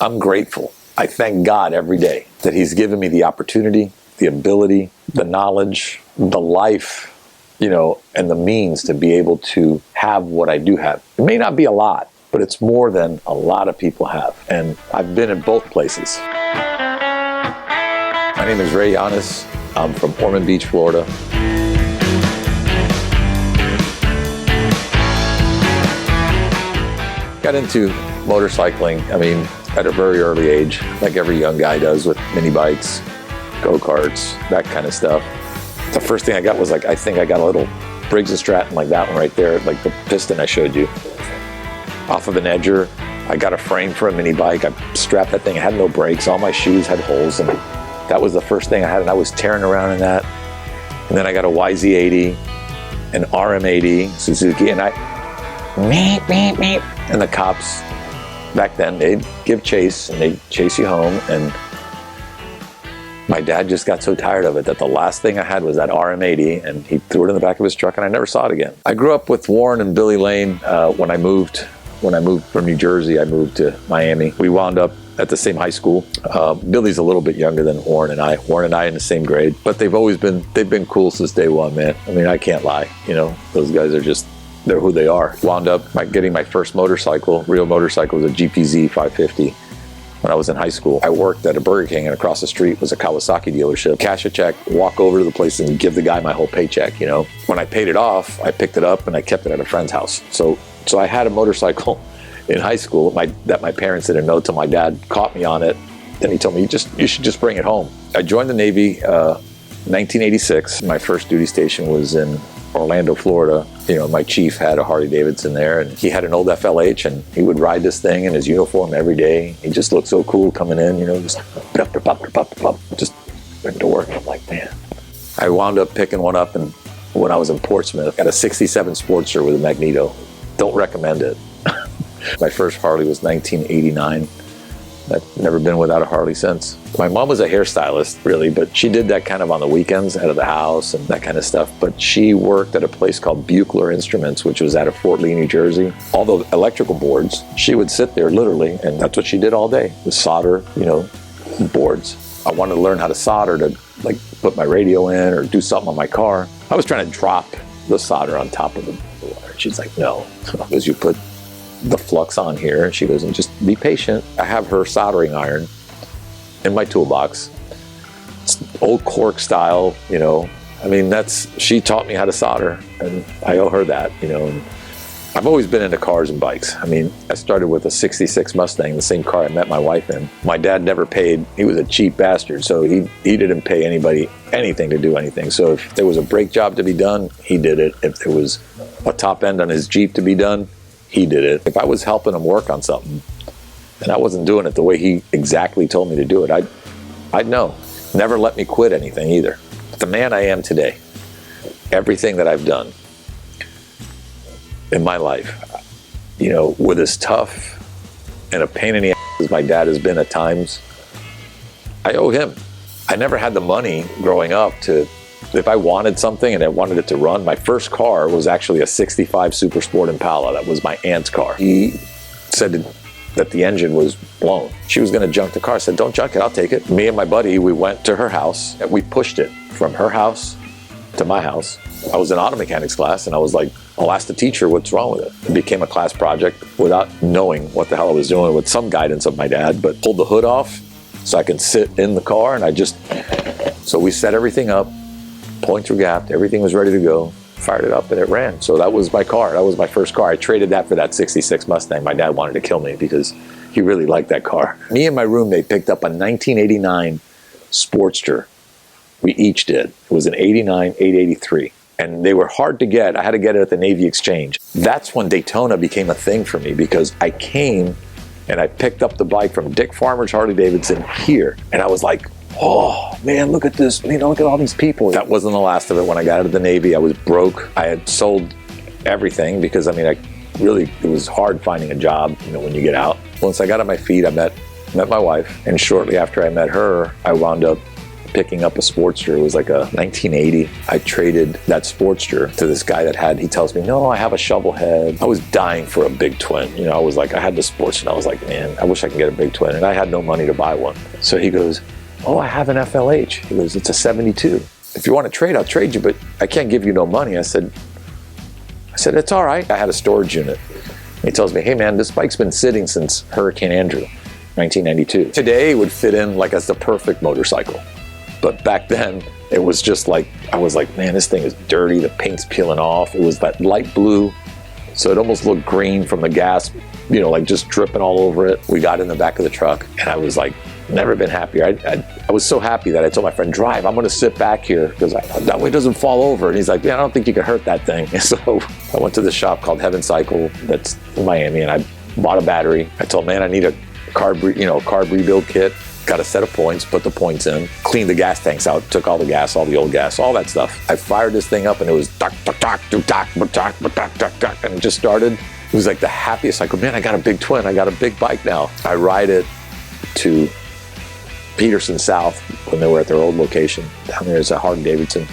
I'm grateful. I thank God every day that He's given me the opportunity, the ability, the knowledge, the life, and the means to be able to have what I do have. It may not be a lot, but it's more than a lot of people have. And I've been in both places. My name is Ray Llanes. I'm from Ormond Beach, Florida. Got into motorcycling, at a very early age, like every young guy does, with mini bikes, go-karts, that kind of stuff. The first thing I got was I think I got a little Briggs & Stratton, like that one right there, like the piston I showed you, off of an edger. I got a frame for a mini bike. I strapped that thing. I had no brakes. All my shoes had holes, and that was the first thing I had, and I was tearing around in that. And then I got a YZ80, an RM80 Suzuki, and and the cops back then, they'd give chase and they'd chase you home, and my dad just got so tired of it that the last thing I had was that RM80, and he threw it in the back of his truck, and I never saw it again. I grew up with Warren and Billy Lane. When I moved from New Jersey, I moved to Miami. We wound up at the same high school. Billy's a little bit younger than Warren and I. Warren and I in the same grade, but they've been cool since day one, man. I can't lie. Those guys are they're who they are. Wound up getting my first motorcycle, real motorcycle, was a GPZ 550 when I was in high school. I worked at a Burger King, and across the street was a Kawasaki dealership. Cash a check, walk over to the place and give the guy my whole paycheck, When I paid it off, I picked it up and I kept it at a friend's house. So I had a motorcycle in high school that my parents didn't know till my dad caught me on it. Then he told me, you should just bring it home. I joined the Navy 1986. My first duty station was in Orlando, Florida. My chief had a Harley-Davidson there, and he had an old FLH, and he would ride this thing in his uniform every day. He just looked so cool coming in, just went to work. I'm like, man. I wound up picking one up, and when I was in Portsmouth, got a 67 Sportster with a Magneto. Don't recommend it. My first Harley was 1989. I've never been without a Harley since. My mom was a hairstylist, really, but she did that kind of on the weekends out of the house and that kind of stuff. But she worked at a place called Buchler Instruments, which was out of Fort Lee, New Jersey. All the electrical boards, she would sit there literally, and that's what she did all day, was solder, boards. I wanted to learn how to solder to put my radio in or do something on my car. I was trying to drop the solder on top of the wire. She's like, no, because you put the flux on here, and she goes, and just be patient. I have her soldering iron in my toolbox. It's old cork style, she taught me how to solder, and I owe her that, and I've always been into cars and bikes. I started with a 66 Mustang, the same car I met my wife in. My dad never paid. He was a cheap bastard, so he didn't pay anybody anything to do anything. So if there was a brake job to be done, he did it. If there was a top end on his Jeep to be done, he did it. If I was helping him work on something and I wasn't doing it the way he exactly told me to do it, I'd know. Never let me quit anything either. The man I am today, everything that I've done in my life, with as tough and a pain in the ass as my dad has been at times, I owe him. I never had the money growing up if I wanted something and I wanted it to run. My first car was actually a 65 Super Sport Impala. That was my aunt's car. He said that the engine was blown. She was gonna junk the car. I said, don't junk it, I'll take it. Me and my buddy, we went to her house and we pushed it from her house to my house. I was in auto mechanics class, and I was like, I'll ask the teacher what's wrong with it. It became a class project without knowing what the hell I was doing, with some guidance of my dad, but pulled the hood off so I could sit in the car, and so we set everything up, points were gapped, everything was ready to go, fired it up, and it ran. So that was my car. That was my first car. I traded that for that 66 Mustang. My dad wanted to kill me because he really liked that car. Me and my roommate picked up a 1989 Sportster. We each did. It was an 89 883. And they were hard to get. I had to get it at the Navy Exchange. That's when Daytona became a thing for me, because I came and I picked up the bike from Dick Farmer's Harley-Davidson here. And I was like, oh man, look at this, look at all these people. That wasn't the last of it. When I got out of the Navy, I was broke. I had sold everything because it was hard finding a job, when you get out. Once I got on my feet, I met my wife, and shortly after I met her, I wound up picking up a Sportster. It was like a 1980. I traded that Sportster to this guy that had, he tells me, no, I have a shovel head. I was dying for a big twin. You know, I was like, I had the Sportster and I was like, man, I wish I could get a big twin. And I had no money to buy one. So he goes, oh, I have an FLH. He goes, it's a 72. If you want to trade, I'll trade you, but I can't give you no money. I said, it's all right. I had a storage unit. He tells me, hey man, this bike's been sitting since Hurricane Andrew, 1992. Today it would fit in like as the perfect motorcycle. But back then it was just like, I was like, man, this thing is dirty. The paint's peeling off. It was that light blue. So it almost looked green from the gas, you know, like just dripping all over it. We got in the back of the truck and I was like, never been happier. I was so happy that I told my friend, drive, I'm gonna sit back here because that way it doesn't fall over. And he's like, yeah, I don't think you can hurt that thing. And so I went to this shop called Heaven Cycle that's in Miami and I bought a battery. I told, man, I need a carb rebuild kit. Got a set of points, put the points in, cleaned the gas tanks out, took all the gas, all the old gas, all that stuff. I fired this thing up and it was and it just started. It was like the happiest. I go, man, I got a big twin. I got a big bike now. I ride it to Peterson South when they were at their old location. Down there is a harley-davidson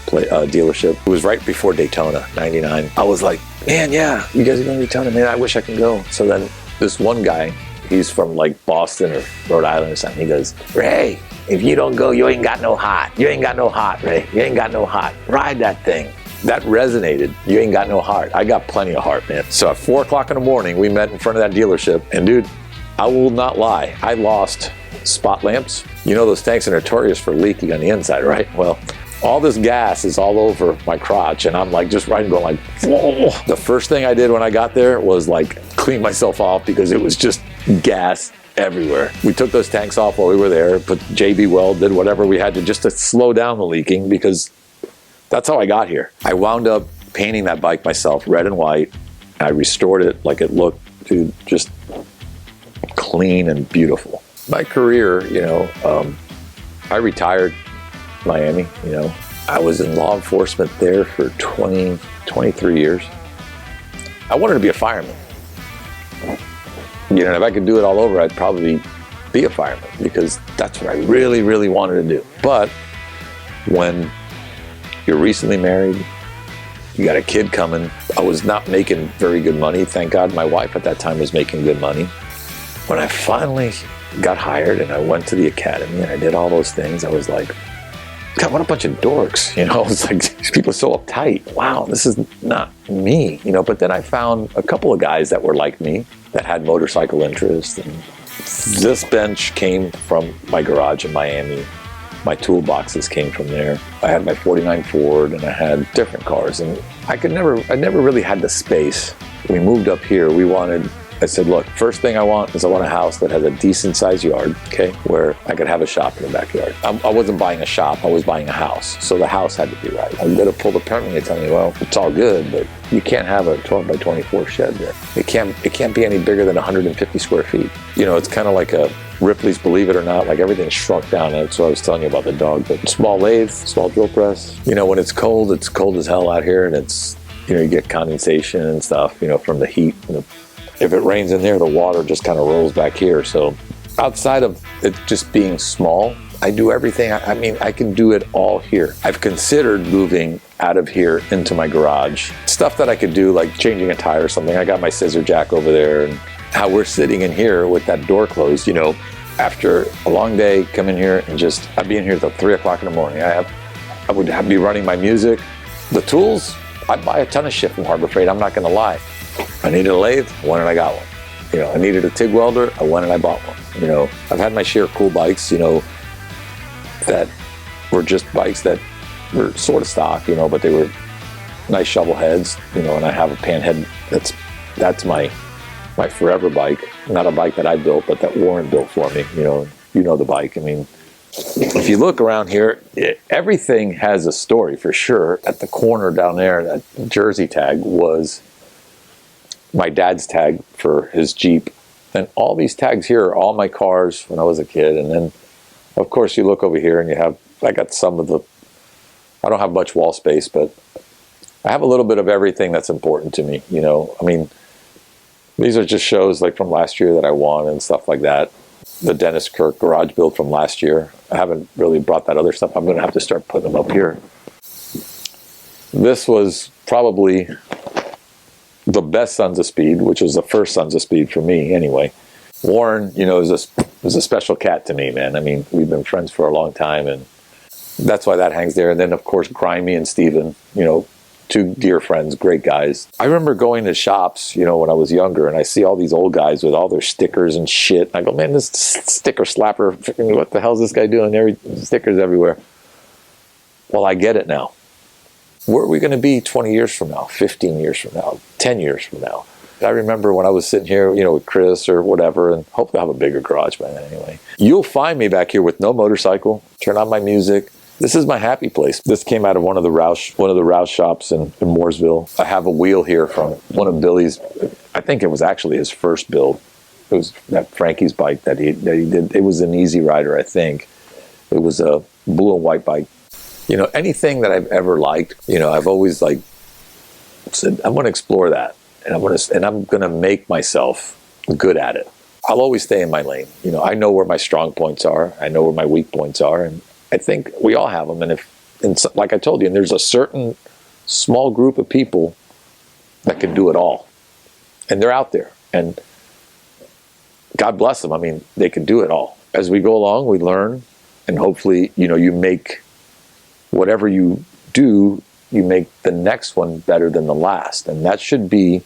dealership. It was right before Daytona, 99. I was like, man, yeah, you guys are going to Daytona? Man, I wish I can go. So then this one guy, he's from like Boston or Rhode Island or something. He goes, Ray, if you don't go, you ain't got no heart. You ain't got no heart, Ray. You ain't got no heart. Ride that thing. That resonated. You ain't got no heart. I got plenty of heart, man. So at 4 o'clock in the morning, we met in front of that dealership. And dude, I will not lie. I lost spot lamps. You know those tanks are notorious for leaking on the inside, right? Well, all this gas is all over my crotch and I'm like just riding going like, whoa. The first thing I did when I got there was like clean myself off because it was just gas everywhere. We took those tanks off while we were there, put JB Weld, did whatever we had to just to slow down the leaking because that's how I got here. I wound up painting that bike myself, red and white. I restored it like it looked, dude, just clean and beautiful. My career, you know, I retired Miami, you know. I was in law enforcement there for 23 years. I wanted to be a fireman. You know, if I could do it all over, I'd probably be a fireman because that's what I really, really wanted to do. But when you're recently married, you got a kid coming, I was not making very good money. Thank God my wife at that time was making good money. When I finally got hired and I went to the academy and I did all those things, I was like, God, what a bunch of dorks, you know? It's like, these people are so uptight. Wow, this is not me, you know? But then I found a couple of guys that were like me, that had motorcycle interest. And this bench came from my garage in Miami. My toolboxes came from there. I had my 49 Ford and I had different cars. And I never really had the space. We moved up here, I said, look, first thing I want is I want a house that has a decent sized yard, okay, where I could have a shop in the backyard. I wasn't buying a shop, I was buying a house. So the house had to be right. I'm gonna pull the permit and tell me, well, it's all good, but you can't have a 12 by 24 shed there. It can't be any bigger than 150 square feet. You know, it's kind of like a Ripley's Believe It or Not, like everything's shrunk down. That's what I was telling you about the dog. But small lathe, small drill press. You know, when it's cold as hell out here and it's, you know, you get condensation and stuff, you know, from the heat. If it rains in there, the water just kind of rolls back here. So outside of it just being small, I do everything. I mean, I can do it all here. I've considered moving out of here into my garage. Stuff that I could do, like changing a tire or something. I got my scissor jack over there, and how we're sitting in here with that door closed, you know, after a long day, come in here and just, I'd be in here till 3 o'clock in the morning. I would be running my music. The tools, I'd buy a ton of shit from Harbor Freight, I'm not gonna lie. I needed a lathe, I went and I got one. You know, I needed a TIG welder, I went and I bought one. You know, I've had my share of cool bikes, you know, that were just bikes that were sort of stock, you know, but they were nice shovel heads, you know, and I have a pan head that's my forever bike. Not a bike that I built, but that Warren built for me, you know the bike. I mean, if you look around here, everything has a story for sure. At the corner down there, that Jersey tag was my dad's tag for his Jeep. And all these tags here are all my cars when I was a kid. And then, of course, you look over here and I got some of the, I don't have much wall space, but I have a little bit of everything that's important to me, you know. I mean, these are just shows like from last year that I won and stuff like that. the Dennis Kirk garage build from last year. I haven't really brought that other stuff. I'm going to have to start putting them up here. This was probably the best Sons of Speed, which was the first Sons of Speed for me anyway. Warren, you know, is a special cat to me, man. I mean, we've been friends for a long time, and that's why that hangs there. And then, of course, Grimy and Steven, you know, two dear friends, great guys. I remember going to shops, you know, when I was younger, and I see all these old guys with all their stickers and shit. I go, man, this sticker slapper, what the hell is this guy doing? Stickers everywhere. Well, I get it now. Where are we going to be 20 years from now, 15 years from now, 10 years from now? I remember when I was sitting here, you know, with Chris or whatever, and hopefully I'll have a bigger garage by then anyway. You'll find me back here with no motorcycle, turn on my music. This is my happy place. This came out of one of the Roush shops in Mooresville. I have a wheel here from one of Billy's, I think it was actually his first build. It was that Frankie's bike that he did. It was an Easy Rider, I think. It was a blue and white bike. You know, anything that I've ever liked, you know, I've always like said, I want to explore that. And I'm gonna make myself good at it. I'll always stay in my lane. You know, I know where my strong points are. I know where my weak points are, and I think we all have them. And like I told you, and there's a certain small group of people that can do it all, and they're out there. And God bless them. I mean, they can do it all. As we go along, we learn, and hopefully, you know, you make whatever you do, you make the next one better than the last, and that should be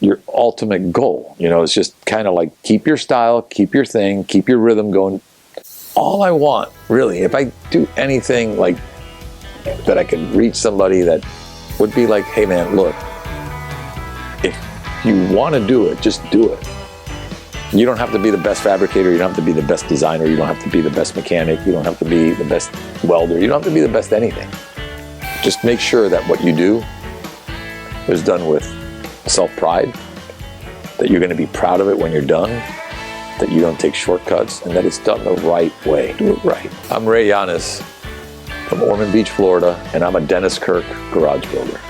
your ultimate goal. You know, it's just kind of like keep your style, keep your thing, keep your rhythm going. All I want, really, if I do anything like that, I could reach somebody that would be like, hey man, look, if you want to do it, just do it. You don't have to be the best fabricator, you don't have to be the best designer, you don't have to be the best mechanic, you don't have to be the best welder, you don't have to be the best anything. Just make sure that what you do is done with self-pride, that you're going to be proud of it when you're done, that you don't take shortcuts, and that it's done the right way. Do it right. I'm Ray Llanes from Ormond Beach, Florida, and I'm a Dennis Kirk garage builder.